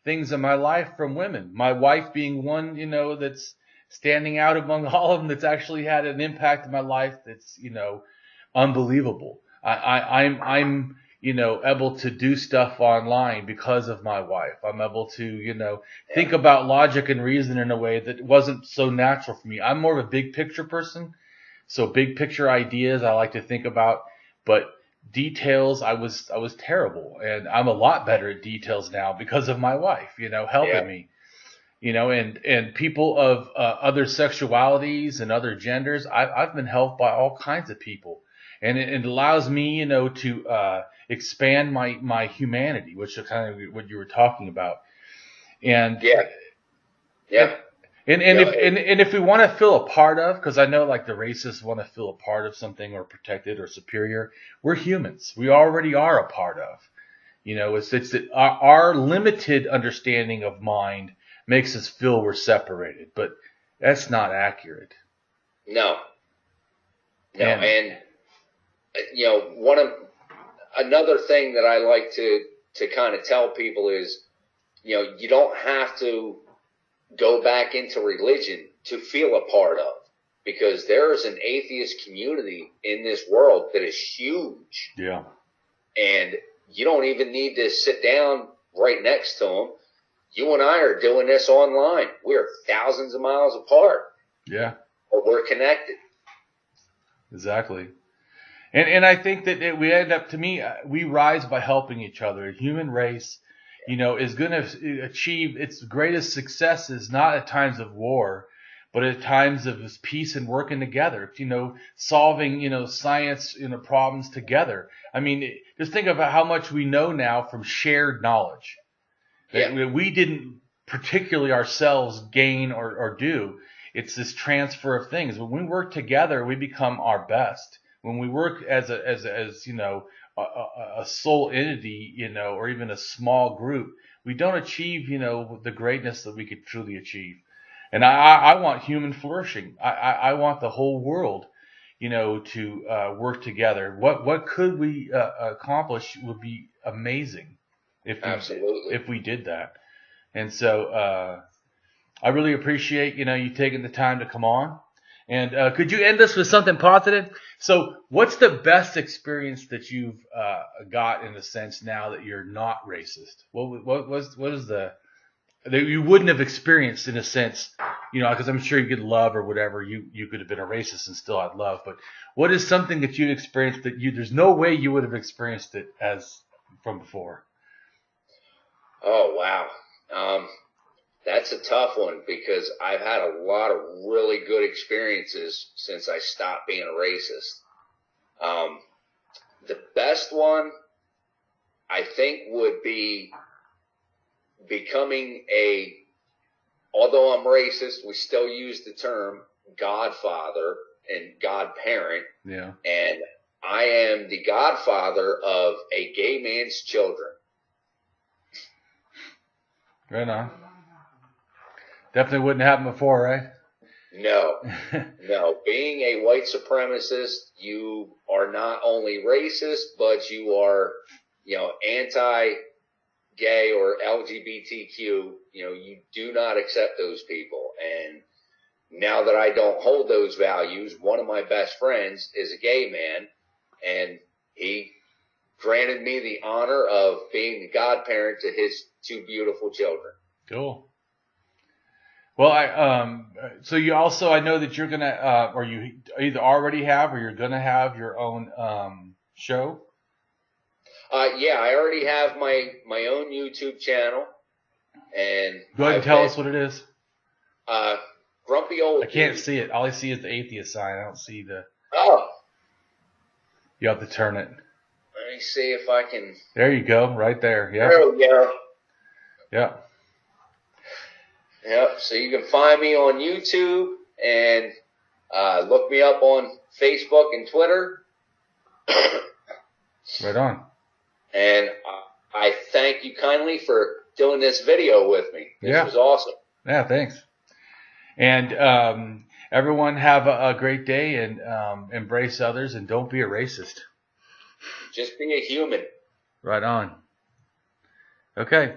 things in my life from women. My wife being one, that's standing out among all of them, that's actually had an impact in my life that's, unbelievable. I'm able to do stuff online because of my wife. I'm able to, think about logic and reason in a way that wasn't so natural for me. I'm more of a big picture person. So big picture ideas I like to think about, but details I was terrible, and I'm a lot better at details now because of my wife, helping me. And people of other sexualities and other genders, I've been helped by all kinds of people, and it allows me, to expand my humanity, which is kind of what you were talking about. And if we want to feel a part of, because I know like the racists want to feel a part of something or protected or superior, we're humans. We already are a part of. It's that our limited understanding of mind makes us feel we're separated, but that's not accurate. No. And another thing that I like to kind of tell people is, you don't have to go back into religion to feel a part of, because there is an atheist community in this world that is huge. Yeah. And you don't even need to sit down right next to them. You and I are doing this online. We're thousands of miles apart. Yeah. But we're connected. Exactly. And I think that we end up, to me, we rise by helping each other. Human race is going to achieve its greatest successes not at times of war, but at times of peace and working together, solving, science, problems together. I mean, just think about how much we know now from shared knowledge that we didn't particularly ourselves gain or do. It's this transfer of things. When we work together, we become our best. When we work as a sole entity, or even a small group, we don't achieve, the greatness that we could truly achieve. And I want human flourishing. I want the whole world, to work together. What could we accomplish would be amazing if we did that. And so I really appreciate, you taking the time to come on. And could you end this with something positive? So what's the best experience that you've got in the sense now that you're not racist? What is that you wouldn't have experienced in a sense, because I'm sure you get love or whatever. You could have been a racist and still had love. But what is something that you'd experienced that there's no way you would have experienced it as from before? Oh, wow. That's a tough one because I've had a lot of really good experiences since I stopped being a racist. The best one, I think, would be becoming although I'm racist, we still use the term godfather and godparent. Yeah. And I am the godfather of a gay man's children. Right on. Definitely wouldn't happen before, right? No. No. Being a white supremacist, you are not only racist, but you are, anti-gay or LGBTQ. You do not accept those people. And now that I don't hold those values, one of my best friends is a gay man, and he granted me the honor of being the godparent to his two beautiful children. Cool. Well, so you also, I know that you're gonna, or you either already have or you're gonna have your own show. Yeah, I already have my own YouTube channel, and go ahead and tell us what it is. Grumpy Old. I can't see it. All I see is the atheist sign. I don't see the. Oh. You have to turn it. Let me see if I can. There you go, right there. Yeah. There we go. Yeah. Yep. So you can find me on YouTube and look me up on Facebook and Twitter. Right on. And I thank you kindly for doing this video with me. This was awesome. Yeah, thanks. And everyone have a great day and embrace others and don't be a racist. Just be a human. Right on. Okay.